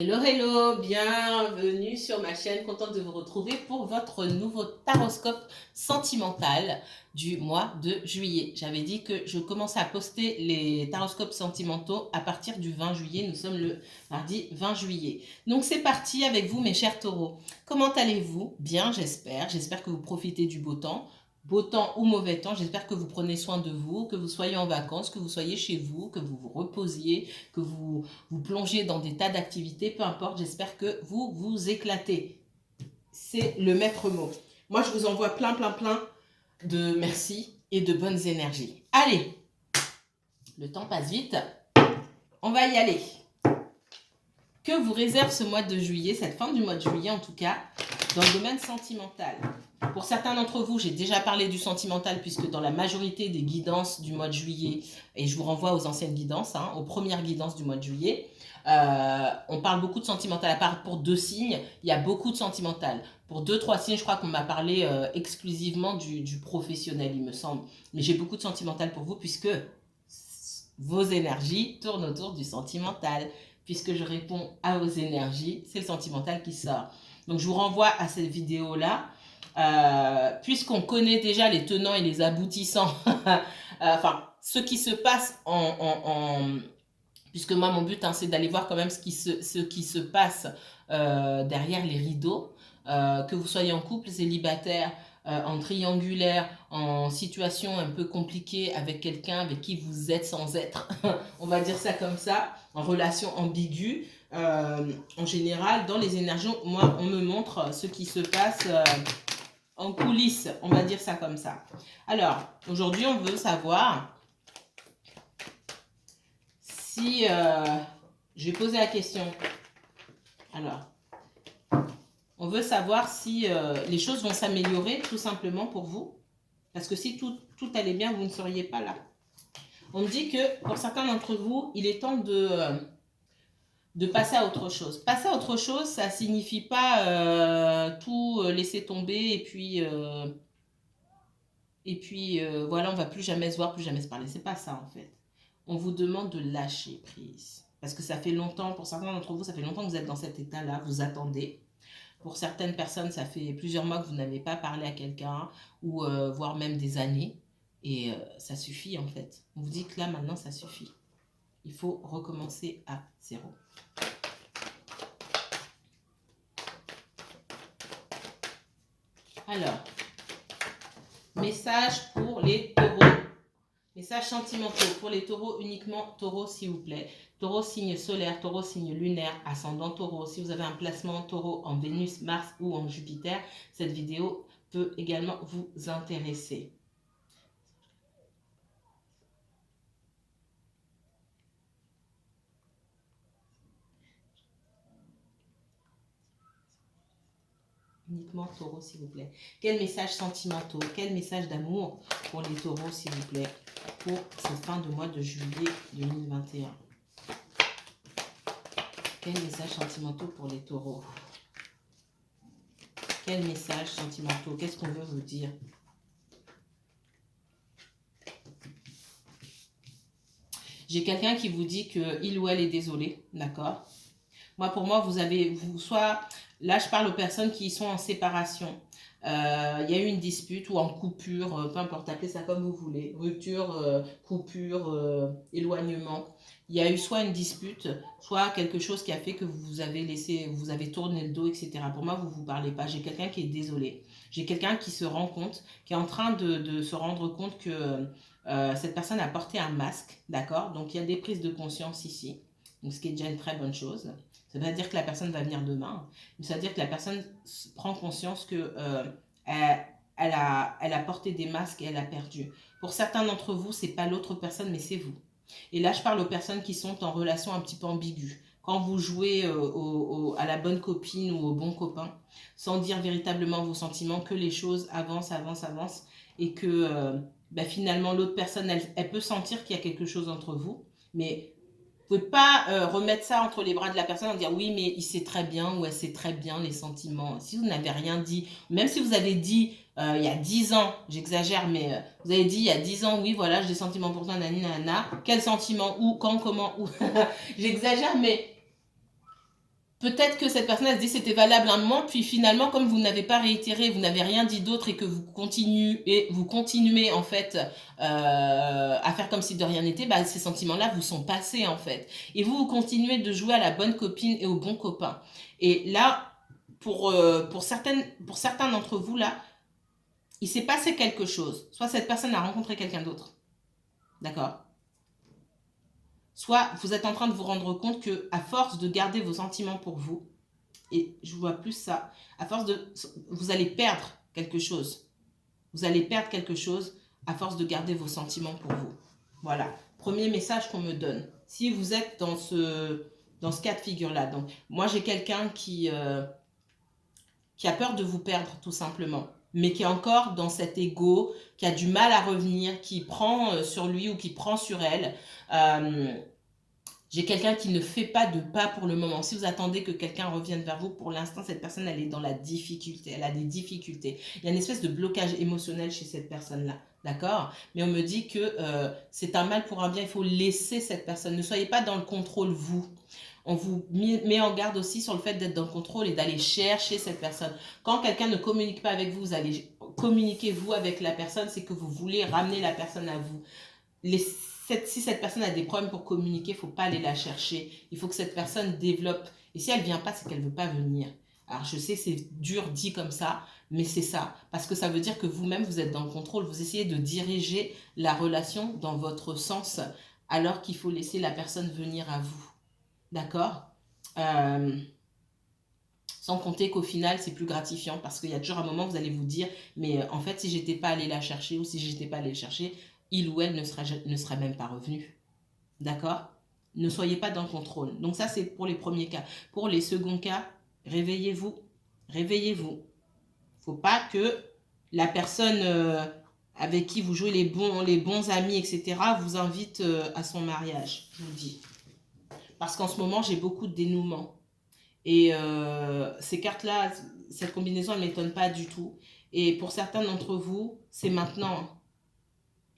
Hello, hello, bienvenue sur ma chaîne, contente de vous retrouver pour votre nouveau taroscope sentimental du mois de juillet. J'avais dit que je commençais à poster les taroscopes sentimentaux à partir du 20 juillet, nous sommes le mardi 20 juillet. Donc c'est parti avec vous mes chers taureaux. Comment allez-vous? Bien j'espère que vous profitez du beau temps ou mauvais temps, j'espère que vous prenez soin de vous, que vous soyez en vacances, que vous soyez chez vous, que vous vous reposiez, que vous plongiez dans des tas d'activités, peu importe, j'espère que vous vous éclatez. C'est le maître mot. Moi, je vous envoie plein de merci et de bonnes énergies. Allez, le temps passe vite, on va y aller. Que vous réserve ce mois de juillet, cette fin du mois de juillet en tout cas, dans le domaine sentimental? Pour certains d'entre vous, j'ai déjà parlé du sentimental puisque dans la majorité des guidances du mois de juillet, et je vous renvoie aux anciennes guidances, aux premières guidances du mois de juillet, on parle beaucoup de sentimental. À part pour 2 signes, il y a beaucoup de sentimental. Pour 2-3 signes, je crois qu'on m'a parlé exclusivement du professionnel, il me semble. Mais j'ai beaucoup de sentimental pour vous puisque vos énergies tournent autour du sentimental. Puisque je réponds à vos énergies, c'est le sentimental qui sort. Donc je vous renvoie à cette vidéo-là. Puisqu'on connaît déjà les tenants et les aboutissants, enfin, ce qui se passe puisque moi, mon but, c'est d'aller voir quand même ce qui se passe derrière les rideaux. Que vous soyez en couple, célibataire, en triangulaire, en situation un peu compliquée avec quelqu'un avec qui vous êtes sans être, on va dire ça comme ça, en relation ambiguë, en général, dans les énergies, moi, on me montre ce qui se passe en coulisses, on va dire ça comme ça. Alors, aujourd'hui, on veut savoir si... je vais poser la question. Alors, on veut savoir si les choses vont s'améliorer tout simplement pour vous. Parce que si tout allait bien, vous ne seriez pas là. On me dit que pour certains d'entre vous, il est temps de passer à autre chose. Passer à autre chose, ça ne signifie pas tout laisser tomber et puis voilà, on ne va plus jamais se voir, plus jamais se parler. C'est pas ça en fait. On vous demande de lâcher prise. Parce que ça fait longtemps, pour certains d'entre vous, ça fait longtemps que vous êtes dans cet état-là, vous attendez. Pour certaines personnes, ça fait plusieurs mois que vous n'avez pas parlé à quelqu'un, ou voire même des années. Et ça suffit en fait. On vous dit que là, maintenant, ça suffit. Il faut recommencer à zéro. Alors, message pour les taureaux. Message sentimentaux pour les taureaux uniquement. Taureau, s'il vous plaît. Taureau, signe solaire, taureau, signe lunaire, ascendant taureau. Si vous avez un placement taureau en Vénus, Mars ou en Jupiter, cette vidéo peut également vous intéresser. Uniquement taureau, s'il vous plaît. Quel message sentimentaux, quel message d'amour pour les taureaux, s'il vous plaît, pour cette fin de mois de juillet 2021. Quel message sentimentaux pour les taureaux? Quel message sentimentaux? Qu'est-ce qu'on veut vous dire? J'ai quelqu'un qui vous dit qu'il ou elle est désolé, d'accord? Moi, pour moi, soit... Là, je parle aux personnes qui sont en séparation. Il y a eu une dispute ou en coupure, peu importe, appelez ça comme vous voulez. Rupture, coupure, éloignement. Il y a eu soit une dispute, soit quelque chose qui a fait que vous avez tourné le dos, etc. Pour moi, vous ne vous parlez pas. J'ai quelqu'un qui est désolé. J'ai quelqu'un qui se rend compte, qui est en train de se rendre compte que cette personne a porté un masque, d'accord? Donc, il y a des prises de conscience ici. Donc, ce qui est déjà une très bonne chose. Ça ne veut pas dire que la personne va venir demain, mais ça veut dire que la personne prend conscience que elle a porté des masques et elle a perdu. Pour certains d'entre vous, ce n'est pas l'autre personne, mais c'est vous. Et là, je parle aux personnes qui sont en relation un petit peu ambiguë. Quand vous jouez à la bonne copine ou au bon copain, sans dire véritablement vos sentiments, que les choses avancent, et que finalement, l'autre personne, elle peut sentir qu'il y a quelque chose entre vous, mais vous ne pouvez pas remettre ça entre les bras de la personne et dire oui, mais il sait très bien ou elle sait très bien les sentiments. Si vous n'avez rien dit, même si vous avez dit il y a 10 ans, j'exagère, mais vous avez dit il y a 10 ans, oui, voilà, j'ai des sentiments pour toi, nanana. Quels sentiments, où, quand, comment, où. J'exagère, mais Peut-être que cette personne elle se dit c'était valable un moment, puis finalement, comme vous n'avez pas réitéré, vous n'avez rien dit d'autre et que vous continuez en fait à faire comme si de rien n'était, bah, ces sentiments-là vous sont passés en fait. Et vous continuez de jouer à la bonne copine et au bon copain. Et là, pour certains d'entre vous là, il s'est passé quelque chose. Soit cette personne a rencontré quelqu'un d'autre, d'accord? Soit vous êtes en train de vous rendre compte que à force de garder vos sentiments pour vous, et je vois plus ça, à force de... Vous allez perdre quelque chose. Vous allez perdre quelque chose à force de garder vos sentiments pour vous. Voilà. Premier message qu'on me donne. Si vous êtes dans ce cas de figure-là. Donc, moi, j'ai quelqu'un qui a peur de vous perdre, tout simplement. Mais qui est encore dans cet ego, qui a du mal à revenir, qui prend sur lui ou qui prend sur elle. J'ai quelqu'un qui ne fait pas de pas pour le moment. Si vous attendez que quelqu'un revienne vers vous, pour l'instant, cette personne, elle est dans la difficulté. Elle a des difficultés. Il y a une espèce de blocage émotionnel chez cette personne-là. D'accord? Mais on me dit que c'est un mal pour un bien. Il faut laisser cette personne. Ne soyez pas dans le contrôle, vous. On vous met en garde aussi sur le fait d'être dans le contrôle et d'aller chercher cette personne. Quand quelqu'un ne communique pas avec vous, vous allez communiquer vous avec la personne, c'est que vous voulez ramener la personne à vous. Si cette personne a des problèmes pour communiquer, il ne faut pas aller la chercher. Il faut que cette personne développe. Et si elle ne vient pas, c'est qu'elle ne veut pas venir. Alors je sais, c'est dur dit comme ça, mais c'est ça. Parce que ça veut dire que vous-même, vous êtes dans le contrôle. Vous essayez de diriger la relation dans votre sens, alors qu'il faut laisser la personne venir à vous. D'accord? Sans compter qu'au final, c'est plus gratifiant parce qu'il y a toujours un moment où vous allez vous dire, mais en fait, si j'étais pas allé la chercher ou si j'étais pas allé le chercher, il ou elle ne serait même pas revenu. D'accord? Ne soyez pas dans le contrôle. Donc ça, c'est pour les premiers cas. Pour les seconds cas, réveillez-vous. Réveillez-vous. Faut pas que la personne avec qui vous jouez les bons amis, etc., vous invite à son mariage, je vous dis. Parce qu'en ce moment, j'ai beaucoup de dénouements. Et ces cartes-là, cette combinaison, elle ne m'étonne pas du tout. Et pour certains d'entre vous, c'est maintenant.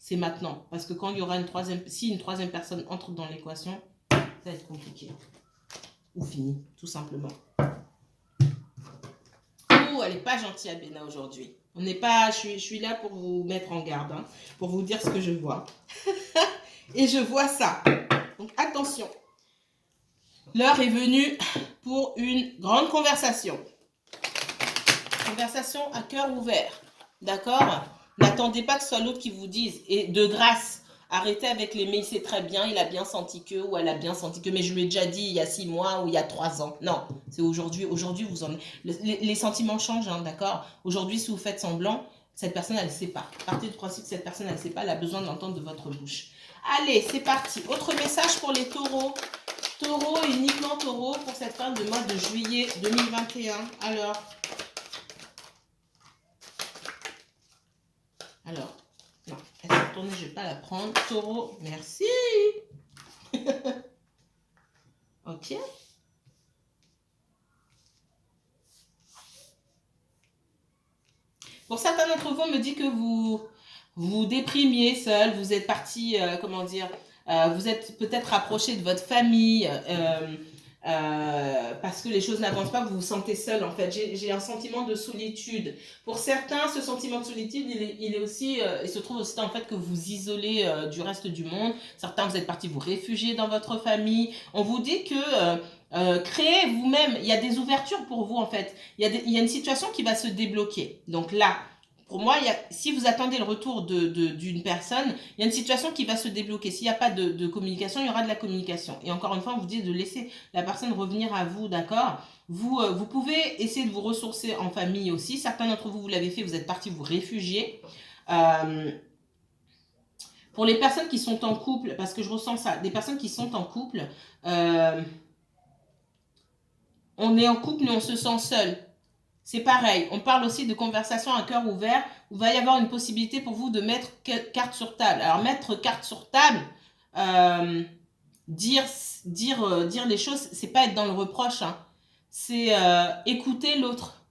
C'est maintenant. Parce que quand il y aura si une troisième personne entre dans l'équation, ça va être compliqué. Ou fini, tout simplement. Oh, elle n'est pas gentille, Abena, aujourd'hui. On n'est pas, je suis là pour vous mettre en garde, hein, pour vous dire ce que je vois. Et je vois ça. Donc attention. L'heure est venue pour une grande conversation. Conversation à cœur ouvert. D'accord? N'attendez pas que ce soit l'autre qui vous dise. Et de grâce, arrêtez avec les mais il sait très bien, il a bien senti que, ou elle a bien senti que, mais je lui ai déjà dit il y a 6 mois ou il y a 3 ans. Non, c'est aujourd'hui. Aujourd'hui, les sentiments changent, hein, d'accord? Aujourd'hui, si vous faites semblant, cette personne, elle ne sait pas. Partez du principe que cette personne, elle ne sait pas, elle a besoin d'entendre de votre bouche. Allez, c'est parti. Autre message pour les taureaux. Taureau, uniquement taureau pour cette fin de mois de juillet 2021. Alors, non, elle s'est retournée, je ne vais pas la prendre. Taureau, merci. Ok. Pour certains d'entre vous, on me dit que vous déprimiez seul, vous êtes parti, comment dire, vous êtes peut-être rapproché de votre famille, parce que les choses n'avancent pas, vous vous sentez seul en fait. J'ai un sentiment de solitude. Pour certains, ce sentiment de solitude, il est aussi, il se trouve aussi dans le fait que vous isolez du reste du monde. Certains, vous êtes partis vous réfugier dans votre famille. On vous dit que créez vous-même. Il y a des ouvertures pour vous en fait. Il y a une situation qui va se débloquer. Donc là, pour moi, si vous attendez le retour d'une personne, il y a une situation qui va se débloquer. S'il n'y a pas de communication, il y aura de la communication. Et encore une fois, on vous dit de laisser la personne revenir à vous, d'accord? Vous pouvez essayer de vous ressourcer en famille aussi. Certains d'entre vous, vous l'avez fait, vous êtes partis vous réfugier. Pour les personnes qui sont en couple, parce que je ressens ça, des personnes qui sont en couple, on est en couple mais on se sent seul. C'est pareil, on parle aussi de conversation à cœur ouvert où il va y avoir une possibilité pour vous de mettre carte sur table. Alors mettre carte sur table, dire les choses, c'est pas être dans le reproche, hein. C'est écouter l'autre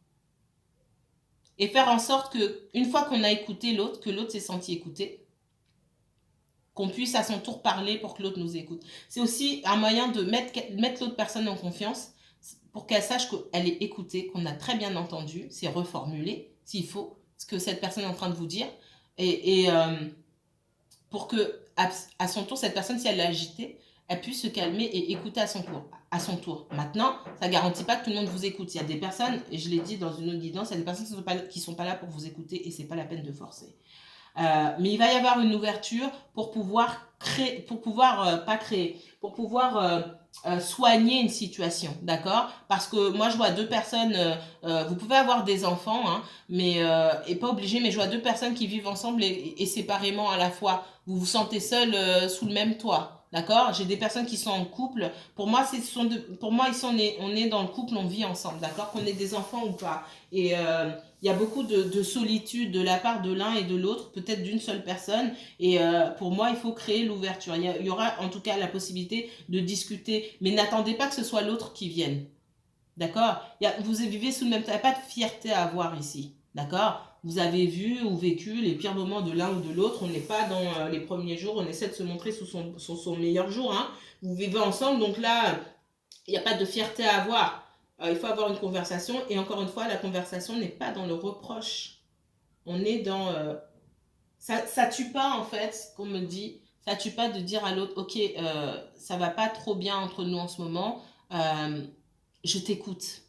et faire en sorte que une fois qu'on a écouté l'autre, que l'autre s'est senti écouté, qu'on puisse à son tour parler pour que l'autre nous écoute. C'est aussi un moyen de mettre l'autre personne en confiance pour qu'elle sache qu'elle est écoutée, qu'on a très bien entendu, c'est reformulé, s'il faut, ce que cette personne est en train de vous dire. Et pour que, à son tour, cette personne, si elle est agitée, elle puisse se calmer et écouter à son tour. Maintenant, ça ne garantit pas que tout le monde vous écoute. Il y a des personnes, et je l'ai dit dans une autre guidance, il y a des personnes qui ne sont pas là pour vous écouter et ce n'est pas la peine de forcer. Mais il va y avoir une ouverture pour pouvoir créer, pour pouvoir soigner une situation, d'accord? Parce que moi, je vois deux personnes, vous pouvez avoir des enfants, hein, mais, et pas obligé, mais je vois deux personnes qui vivent ensemble et séparément à la fois. Vous vous sentez seul sous le même toit, d'accord? J'ai des personnes qui sont en couple. Pour moi, on est dans le couple, on vit ensemble, d'accord? Qu'on ait des enfants ou pas. Et il y a beaucoup de solitude de la part de l'un et de l'autre, peut-être d'une seule personne. Et pour moi, il faut créer l'ouverture. Il y aura en tout cas la possibilité de discuter, mais n'attendez pas que ce soit l'autre qui vienne. D'accord? Vous vivez sous le même... Il n'y a pas de fierté à avoir ici. D'accord? Vous avez vu ou vécu les pires moments de l'un ou de l'autre. On n'est pas dans les premiers jours. On essaie de se montrer sous son meilleur jour. Hein. Vous vivez ensemble, donc là, il n'y a pas de fierté à avoir. Il faut avoir une conversation. Et encore une fois, la conversation n'est pas dans le reproche. On est dans... ça tue pas, en fait, qu'on me dit. Ça tue pas de dire à l'autre, ok, ça va pas trop bien entre nous en ce moment. Je t'écoute.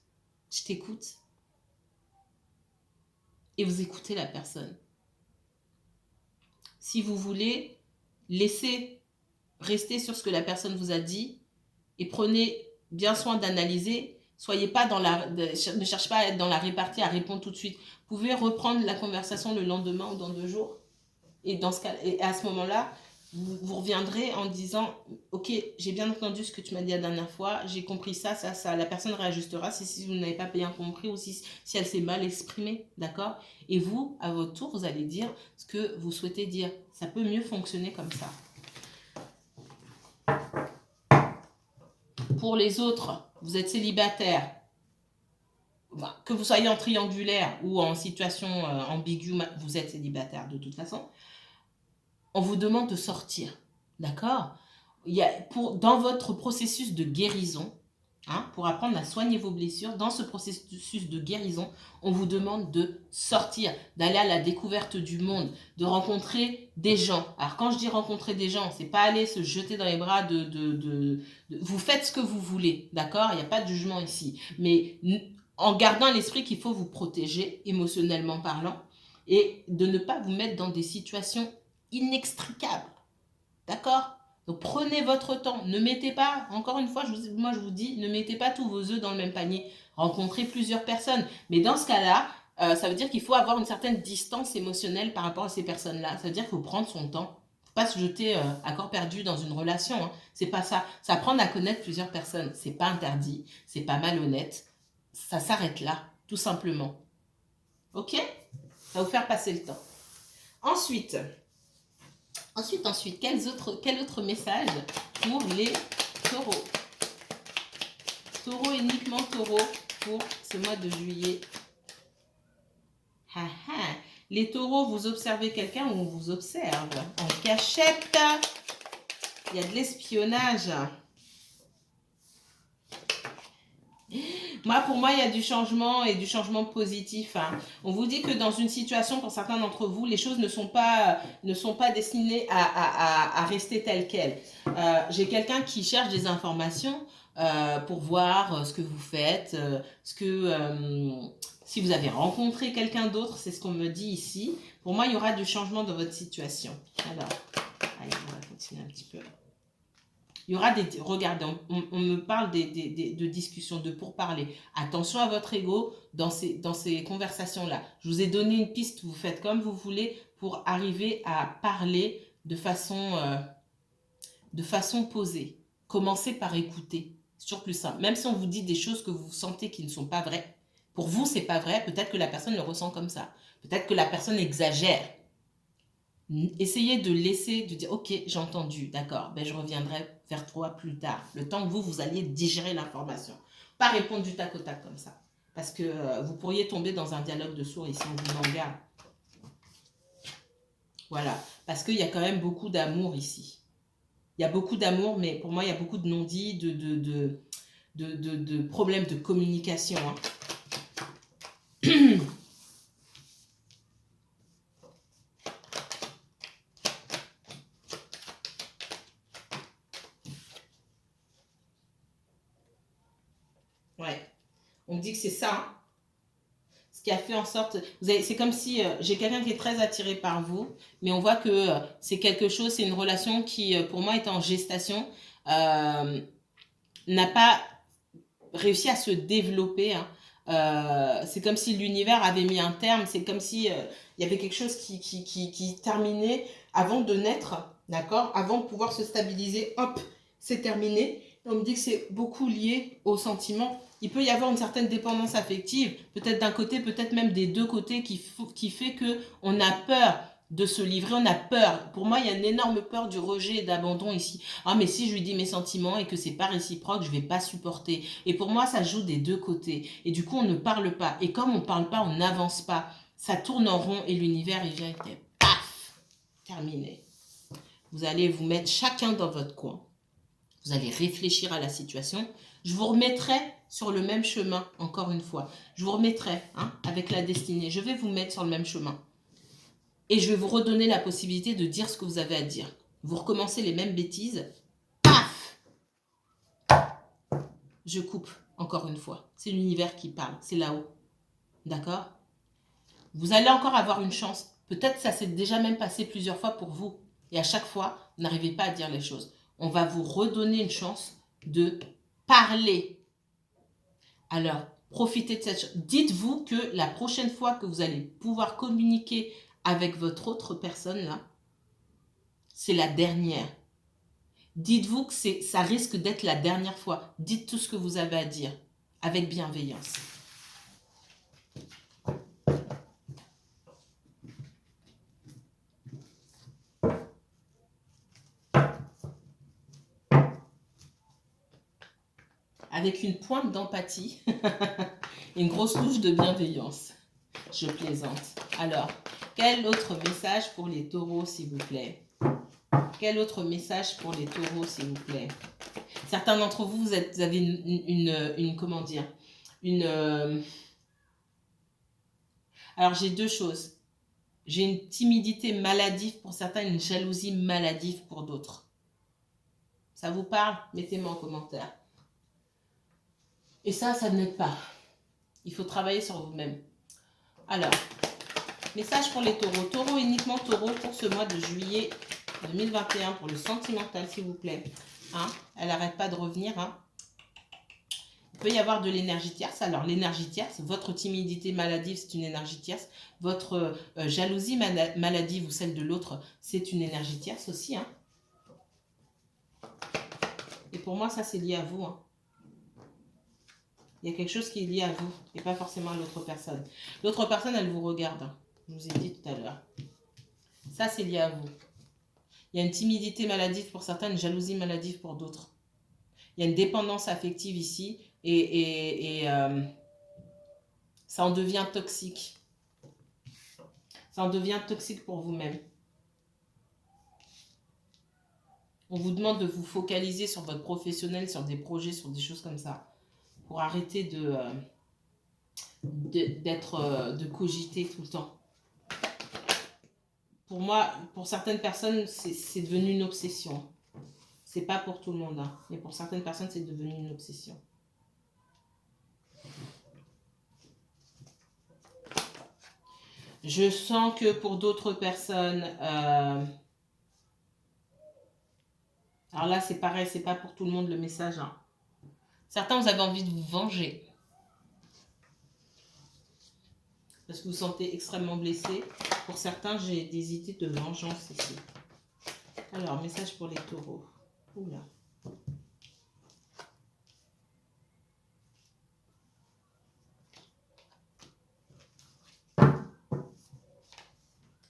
Je t'écoute. Et vous écoutez la personne. Si vous voulez, laissez rester sur ce que la personne vous a dit et prenez bien soin d'analyser. Soyez pas ne cherchez pas à être dans la répartie, à répondre tout de suite. Vous pouvez reprendre la conversation le lendemain ou dans 2 jours. Et à ce moment-là, vous reviendrez en disant, ok, j'ai bien entendu ce que tu m'as dit la dernière fois, j'ai compris ça. La personne réajustera si vous n'avez pas bien compris ou si elle s'est mal exprimée, d'accord? Et vous, à votre tour, vous allez dire ce que vous souhaitez dire. Ça peut mieux fonctionner comme ça. Pour les autres, vous êtes célibataire, que vous soyez en triangulaire ou en situation ambiguë, vous êtes célibataire de toute façon. On vous demande de sortir, d'accord? Dans votre processus de guérison, hein, pour apprendre à soigner vos blessures, dans ce processus de guérison, on vous demande de sortir, d'aller à la découverte du monde, de rencontrer des gens. Alors quand je dis rencontrer des gens, c'est pas aller se jeter dans les bras vous faites ce que vous voulez, d'accord? Il n'y a pas de jugement ici. Mais en gardant à l'esprit qu'il faut vous protéger, émotionnellement parlant, et de ne pas vous mettre dans des situations inextricable. D'accord? Donc prenez votre temps. Ne mettez pas, encore une fois, moi je vous dis, ne mettez pas tous vos œufs dans le même panier. Rencontrez plusieurs personnes. Mais dans ce cas-là, ça veut dire qu'il faut avoir une certaine distance émotionnelle par rapport à ces personnes-là. Ça veut dire qu'il faut prendre son temps. Il ne faut pas se jeter à corps perdu dans une relation. Hein. C'est pas ça. Ça apprendre à connaître plusieurs personnes. C'est pas interdit. C'est pas malhonnête. Ça s'arrête là, tout simplement. Ok? Ça va vous faire passer le temps. Ensuite, quel autre message pour les taureaux? Taureau, uniquement taureau pour ce mois de juillet. Les taureaux, vous observez quelqu'un ou on vous observe en cachette. Il y a de l'espionnage. Pour moi, il y a du changement et du changement positif. Hein. On vous dit que dans une situation, pour certains d'entre vous, les choses ne sont pas destinées à rester telles quelles. J'ai quelqu'un qui cherche des informations pour voir ce que vous faites, si vous avez rencontré quelqu'un d'autre, c'est ce qu'on me dit ici. Pour moi, il y aura du changement dans votre situation. Alors, allez, on va continuer un petit peu. Il y aura regardez, on me parle de discussions, de pourparlers. Attention à votre ego dans ces conversations-là. Je vous ai donné une piste, vous faites comme vous voulez pour arriver à parler de façon posée. Commencez par écouter. C'est toujours plus simple. Même si on vous dit des choses que vous sentez qui ne sont pas vraies, pour vous, c'est pas vrai. Peut-être que la personne le ressent comme ça. Peut-être que la personne exagère. Essayez de dire, ok, j'ai entendu, d'accord, je reviendrai vers toi plus tard. Le temps que vous alliez digérer l'information. Pas répondre du tac au tac comme ça. Parce que vous pourriez tomber dans un dialogue de sourds ici, on vous en garde. Voilà, parce qu'il y a quand même beaucoup d'amour ici. Il y a beaucoup d'amour, mais pour moi, il y a beaucoup de non-dits, de problèmes de communication. Hein. Ouais, on me dit que c'est ça. Hein. Ce qui a fait en sorte, c'est comme si j'ai quelqu'un qui est très attiré par vous, mais on voit que c'est quelque chose, c'est une relation qui, pour moi, est en gestation, n'a pas réussi à se développer. Hein. C'est comme si l'univers avait mis un terme, c'est comme si il y avait quelque chose qui terminait avant de naître, d'accord? Avant de pouvoir se stabiliser, hop, c'est terminé. On me dit que c'est beaucoup lié aux sentiments. Il peut y avoir une certaine dépendance affective, peut-être d'un côté, peut-être même des deux côtés, qui fait qu'on a peur de se livrer, on a peur. Pour moi, il y a une énorme peur du rejet et d'abandon ici. Ah, mais si je lui dis mes sentiments et que c'est pas réciproque, je vais pas supporter. Et pour moi, ça joue des deux côtés. Et du coup, on ne parle pas. Et comme on parle pas, on n'avance pas. Ça tourne en rond et l'univers, il vient et fait paf, terminé. Vous allez vous mettre chacun dans votre coin. Vous allez réfléchir à la situation. Je vous remettrai sur le même chemin, encore une fois. Je vous remettrai avec la destinée. Je vais vous mettre sur le même chemin. Et je vais vous redonner la possibilité de dire ce que vous avez à dire. Vous recommencez les mêmes bêtises. Paf! Je coupe, encore une fois. C'est l'univers qui parle. C'est là-haut. D'accord? Vous allez encore avoir une chance. Peut-être que ça s'est déjà même passé plusieurs fois pour vous. Et à chaque fois, vous n'arrivez pas à dire les choses. On va vous redonner une chance de parler. Alors, profitez de cette chance. Dites-vous que la prochaine fois que vous allez pouvoir communiquer avec votre autre personne, là, c'est la dernière. Dites-vous que ça risque d'être la dernière fois. Dites tout ce que vous avez à dire, avec bienveillance. Avec une pointe d'empathie et une grosse touche de bienveillance. Je plaisante. Alors, quel autre message pour les taureaux, s'il vous plaît? Quel autre message pour les taureaux, s'il vous plaît? Certains d'entre vous, vous avez une comment dire, alors, j'ai deux choses. J'ai une timidité maladive pour certains, une jalousie maladive pour d'autres. Ça vous parle? Mettez-moi en commentaire. Et ça n'aide pas. Il faut travailler sur vous-même. Alors, message pour les taureaux. Taureau, uniquement taureau pour ce mois de juillet 2021 pour le sentimental, s'il vous plaît. Elle n'arrête pas de revenir. Il peut y avoir de l'énergie tierce. Alors, l'énergie tierce, votre timidité maladive, c'est une énergie tierce. Votre jalousie maladive ou celle de l'autre, c'est une énergie tierce aussi. Et pour moi, ça, c'est lié à vous. Il y a quelque chose qui est lié à vous et pas forcément à l'autre personne. L'autre personne, elle vous regarde. Je vous ai dit tout à l'heure. Ça, c'est lié à vous. Il y a une timidité maladive pour certains, une jalousie maladive pour d'autres. Il y a une dépendance affective ici et ça en devient toxique. Ça en devient toxique pour vous-même. On vous demande de vous focaliser sur votre professionnel, sur des projets, sur des choses comme ça. Pour arrêter de cogiter tout le temps. Pour moi, pour certaines personnes, c'est devenu une obsession. C'est pas pour tout le monde, mais pour certaines personnes, c'est devenu une obsession. Je sens que pour d'autres personnes, alors là, c'est pareil, c'est pas pour tout le monde le message. Certains, vous avez envie de vous venger. Parce que vous vous sentez extrêmement blessé. Pour certains, j'ai des idées de vengeance ici. Alors, message pour les taureaux. Oula.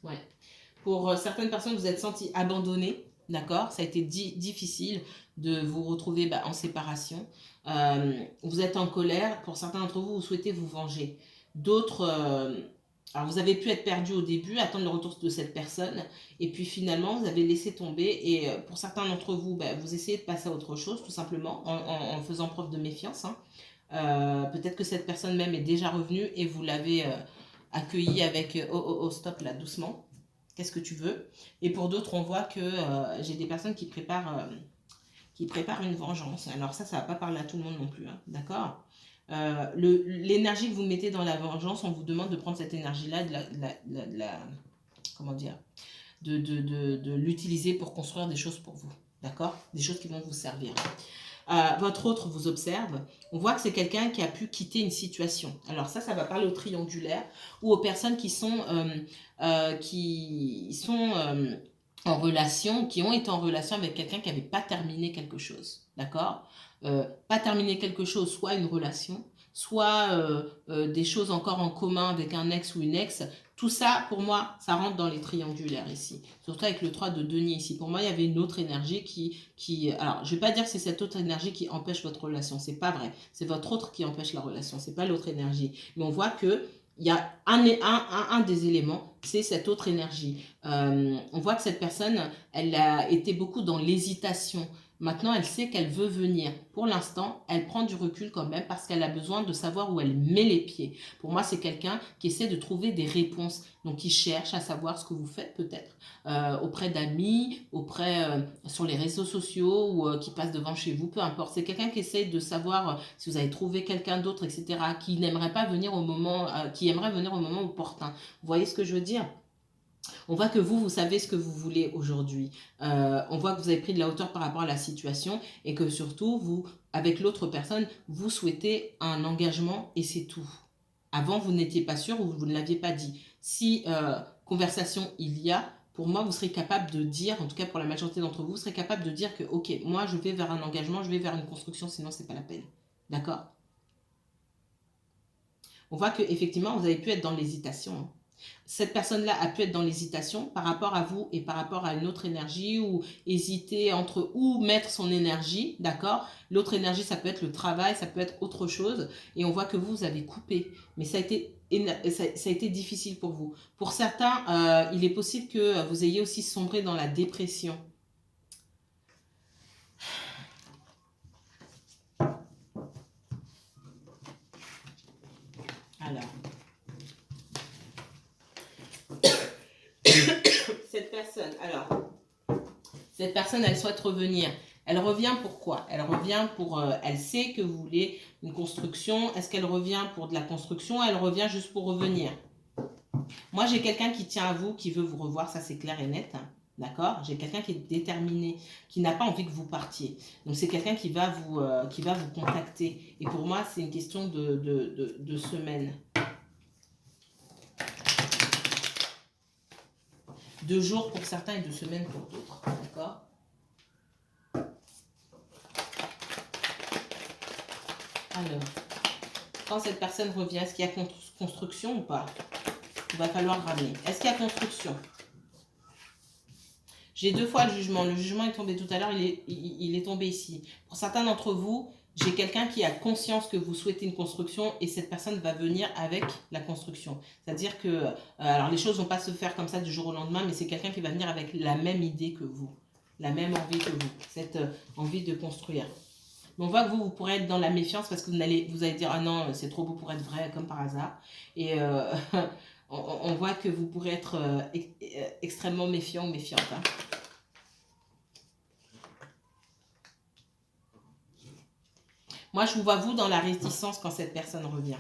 Ouais. Pour certaines personnes, vous êtes sentis abandonnés. D'accord? Ça a été difficile de vous retrouver en séparation. Vous êtes en colère. Pour certains d'entre vous, vous souhaitez vous venger. D'autres, Alors, vous avez pu être perdu au début, attendre le retour de cette personne, et puis finalement, vous avez laissé tomber, et pour certains d'entre vous, ben, vous essayez de passer à autre chose, tout simplement, en faisant preuve de méfiance. Hein. Peut-être que cette personne même est déjà revenue, et vous l'avez accueillie avec « oh, stop, là, doucement, qu'est-ce que tu veux ?» Et pour d'autres, on voit que j'ai des personnes qui préparent une vengeance. Alors ça va pas parler à tout le monde non plus, hein, d'accord. L'énergie que vous mettez dans la vengeance, on vous demande de prendre cette énergie-là, comment dire, de l'utiliser pour construire des choses pour vous, d'accord, des choses qui vont vous servir. Votre autre vous observe, on voit que c'est quelqu'un qui a pu quitter une situation. Alors ça va parler au triangulaire ou aux personnes qui sont en relation, qui ont été en relation avec quelqu'un qui n'avait pas terminé quelque chose, d'accord. Pas terminé quelque chose, soit une relation, soit des choses encore en commun avec un ex ou une ex. Tout ça, pour moi, ça rentre dans les triangulaires ici. Surtout avec le 3 de denier ici. Pour moi, il y avait une autre énergie qui... Alors, je ne vais pas dire que c'est cette autre énergie qui empêche votre relation. C'est pas vrai. C'est votre autre qui empêche la relation. C'est pas l'autre énergie. Mais on voit que il y a un des éléments, c'est cette autre énergie. On voit que cette personne, elle a été beaucoup dans l'hésitation. Maintenant, elle sait qu'elle veut venir. Pour l'instant, elle prend du recul quand même parce qu'elle a besoin de savoir où elle met les pieds. Pour moi, c'est quelqu'un qui essaie de trouver des réponses. Donc, qui cherche à savoir ce que vous faites peut-être auprès d'amis, sur les réseaux sociaux ou qui passe devant chez vous, peu importe. C'est quelqu'un qui essaie de savoir si vous avez trouvé quelqu'un d'autre, etc., qui n'aimerait pas venir au moment, qui aimerait venir au moment opportun. Vous voyez ce que je veux dire ? On voit que vous savez ce que vous voulez aujourd'hui. On voit que vous avez pris de la hauteur par rapport à la situation et que surtout, vous, avec l'autre personne, vous souhaitez un engagement et c'est tout. Avant, vous n'étiez pas sûr ou vous ne l'aviez pas dit. Si conversation il y a, pour moi, vous serez capable de dire, en tout cas pour la majorité d'entre vous, vous serez capable de dire que, ok, moi, je vais vers un engagement, je vais vers une construction, sinon, c'est pas la peine. D'accord ? On voit qu'effectivement, vous avez pu être dans l'hésitation. Hein. Cette personne-là a pu être dans l'hésitation par rapport à vous et par rapport à une autre énergie ou hésiter entre où mettre son énergie, d'accord. L'autre énergie, ça peut être le travail, ça peut être autre chose. Et on voit que vous avez coupé. Mais ça a été difficile pour vous. Pour certains, il est possible que vous ayez aussi sombré dans la dépression. Alors... Cette personne, elle souhaite revenir. Elle revient pour quoi? Elle revient pour... elle sait que vous voulez une construction. Est-ce qu'elle revient pour de la construction? Elle revient juste pour revenir. Moi, j'ai quelqu'un qui tient à vous, qui veut vous revoir. Ça, c'est clair et net. D'accord? J'ai quelqu'un qui est déterminé, qui n'a pas envie que vous partiez. Donc, c'est quelqu'un qui va vous contacter. Et pour moi, c'est une question de semaines. 2 jours pour certains et 2 semaines pour d'autres. D'accord? Alors, quand cette personne revient, est-ce qu'il y a construction ou pas? Il va falloir ramener. Est-ce qu'il y a construction? J'ai 2 fois le jugement. Le jugement est tombé tout à l'heure, il est tombé ici. Pour certains d'entre vous, j'ai quelqu'un qui a conscience que vous souhaitez une construction et cette personne va venir avec la construction. C'est-à-dire que, alors les choses ne vont pas se faire comme ça du jour au lendemain, mais c'est quelqu'un qui va venir avec la même idée que vous, la même envie que vous, cette envie de construire. Mais on voit que vous pourrez être dans la méfiance parce que vous allez dire « Ah non, c'est trop beau pour être vrai », comme par hasard. Et on voit que vous pourrez être extrêmement méfiant ou méfiante. Hein. Moi, je vous vois, vous, dans la réticence quand cette personne revient.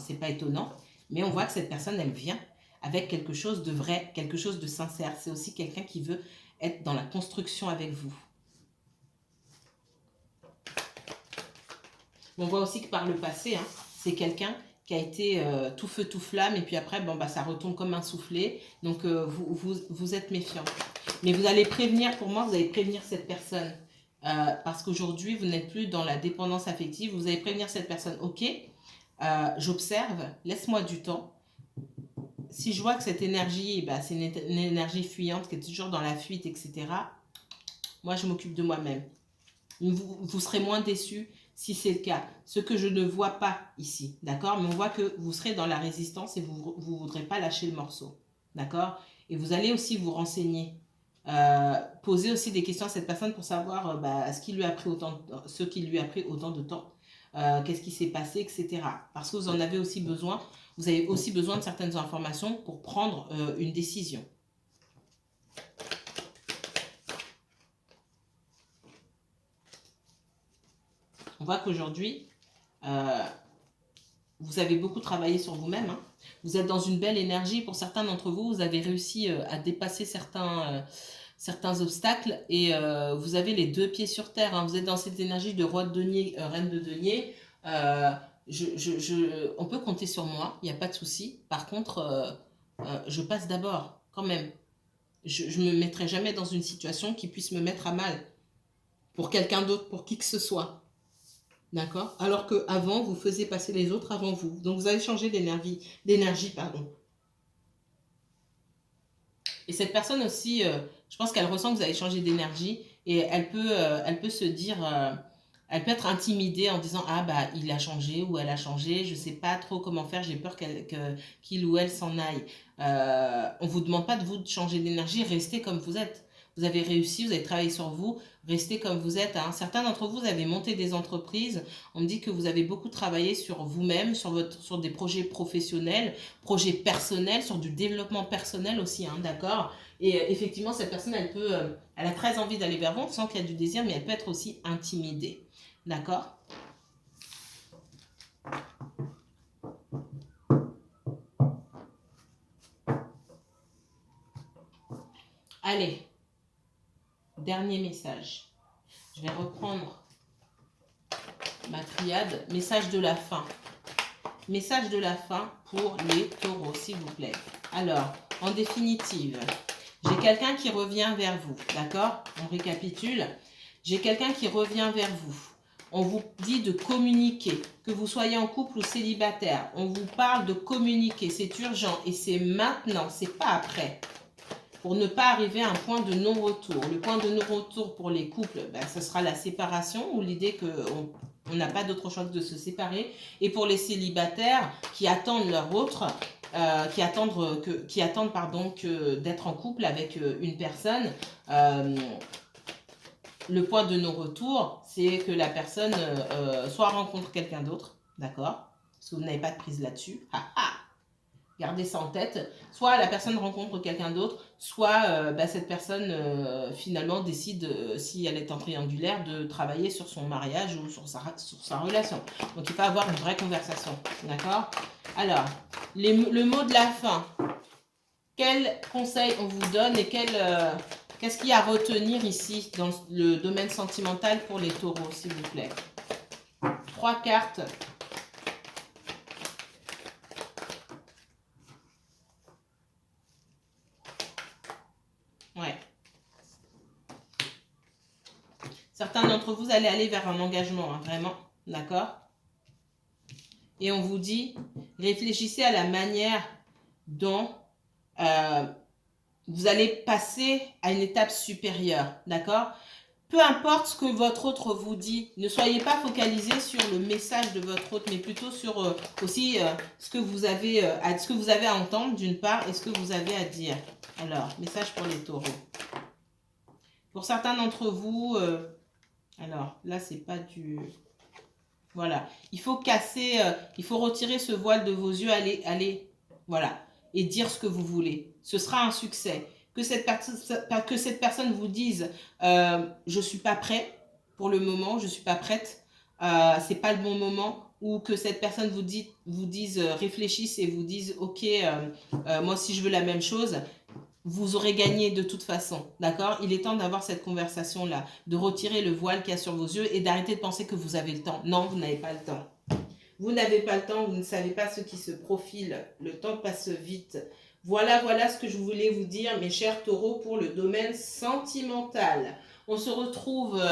C'est pas étonnant, mais on voit que cette personne, elle vient avec quelque chose de vrai, quelque chose de sincère. C'est aussi quelqu'un qui veut être dans la construction avec vous. On voit aussi que par le passé, hein, c'est quelqu'un qui a été tout feu, tout flamme, et puis après, bon, bah, ça retombe comme un soufflé. Donc, vous êtes méfiant. Mais vous allez prévenir, pour moi, vous allez prévenir cette personne. Parce qu'aujourd'hui, vous n'êtes plus dans la dépendance affective. Vous allez prévenir cette personne. Ok, j'observe, laisse-moi du temps. Si je vois que cette énergie, bah, c'est une énergie fuyante qui est toujours dans la fuite, etc., moi, je m'occupe de moi-même. Vous serez moins déçus si c'est le cas. Ce que je ne vois pas ici, d'accord? Mais on voit que vous serez dans la résistance et vous ne voudrez pas lâcher le morceau, d'accord? Et vous allez aussi vous renseigner. Poser aussi des questions à cette personne pour savoir ce qui lui a pris autant de temps, qu'est-ce qui s'est passé, etc. Parce que vous en avez aussi besoin. Vous avez aussi besoin de certaines informations pour prendre une décision. On voit qu'aujourd'hui, vous avez beaucoup travaillé sur vous-même. Hein. Vous êtes dans une belle énergie. Pour certains d'entre vous, vous avez réussi à dépasser certains obstacles et vous avez les deux pieds sur terre. Hein. Vous êtes dans cette énergie de roi de denier, reine de denier. On peut compter sur moi, il n'y a pas de souci. Par contre, je passe d'abord, quand même. Je ne me mettrai jamais dans une situation qui puisse me mettre à mal pour quelqu'un d'autre, pour qui que ce soit. D'accord? Alors qu'avant, vous faisiez passer les autres avant vous. Donc, vous avez changé d'énergie, pardon. Et cette personne aussi, je pense qu'elle ressent que vous avez changé d'énergie et elle peut se dire, elle peut être intimidée en disant ah bah il a changé ou elle a changé, je sais pas trop comment faire, j'ai peur qu'il ou elle s'en aille. On vous demande pas de vous de changer d'énergie, restez comme vous êtes. Vous avez réussi, vous avez travaillé sur vous, restez comme vous êtes. Hein. Certains d'entre vous avez monté des entreprises. On me dit que vous avez beaucoup travaillé sur vous-même, sur des projets professionnels, projets personnels, sur du développement personnel aussi, hein, d'accord? Et effectivement, cette personne, elle a très envie d'aller vers vous, on sent qu'il y a du désir, mais elle peut être aussi intimidée, d'accord? Allez, dernier message. Je vais reprendre ma triade. Message de la fin. Message de la fin pour les taureaux, s'il vous plaît. Alors, en définitive, j'ai quelqu'un qui revient vers vous, d'accord? On récapitule. J'ai quelqu'un qui revient vers vous. On vous dit de communiquer, que vous soyez en couple ou célibataire. On vous parle de communiquer, c'est urgent et c'est maintenant, c'est pas après. Pour ne pas arriver à un point de non-retour. Le point de non-retour pour les couples, ce sera la séparation ou l'idée qu'on n'a pas d'autre choix que de se séparer. Et pour les célibataires qui attendent leur autre, qui attendent d'être en couple avec une personne, le point de non-retour, c'est que la personne soit rencontre quelqu'un d'autre, d'accord? Parce que vous n'avez pas de prise là-dessus. Gardez ça en tête. Soit la personne rencontre quelqu'un d'autre, soit cette personne finalement décide, si elle est en triangulaire, de travailler sur son mariage ou sur sa relation. Donc il faut avoir une vraie conversation. D'accord? Alors, le mot de la fin. Quel conseil on vous donne et qu'est-ce qu'il y a à retenir ici dans le domaine sentimental pour les taureaux, s'il vous plaît? 3 cartes. Ouais. Certains d'entre vous allez aller vers un engagement, hein, vraiment, d'accord? Et on vous dit, réfléchissez à la manière dont vous allez passer à une étape supérieure, d'accord? Peu importe ce que votre autre vous dit, ne soyez pas focalisé sur le message de votre autre, mais plutôt sur aussi ce que vous avez à entendre d'une part et ce que vous avez à dire. Alors, message pour les taureaux. Pour certains d'entre vous, alors là, c'est pas du... Voilà, il faut casser, il faut retirer ce voile de vos yeux, allez, voilà, et dire ce que vous voulez. Ce sera un succès. Que cette personne vous dise je suis pas prêt pour le moment, je suis pas prête, c'est pas le bon moment, ou que cette personne vous dise réfléchisse et vous dise ok, moi aussi je veux la même chose. Vous aurez gagné de toute façon, d'accord? Il est temps d'avoir cette conversation-là, de retirer le voile qu'il y a sur vos yeux et d'arrêter de penser que vous avez le temps. Non, vous n'avez pas le temps. Vous n'avez pas le temps, vous ne savez pas ce qui se profile. Le temps passe vite. Voilà ce que je voulais vous dire, mes chers taureaux, pour le domaine sentimental. On se retrouve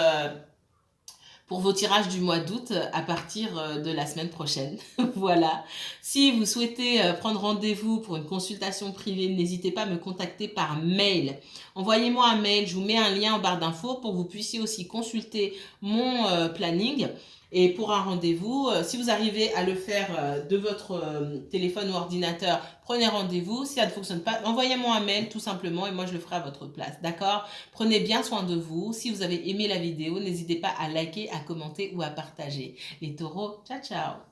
pour vos tirages du mois d'août à partir de la semaine prochaine. Voilà. Si vous souhaitez prendre rendez-vous pour une consultation privée, n'hésitez pas à me contacter par mail. Envoyez-moi un mail, je vous mets un lien en barre d'infos pour que vous puissiez aussi consulter mon planning. Et pour un rendez-vous, si vous arrivez à le faire de votre téléphone ou ordinateur, prenez rendez-vous. Si ça ne fonctionne pas, envoyez-moi un mail tout simplement et moi je le ferai à votre place. D'accord? Prenez bien soin de vous. Si vous avez aimé la vidéo, n'hésitez pas à liker, à commenter ou à partager. Les taureaux, ciao ciao!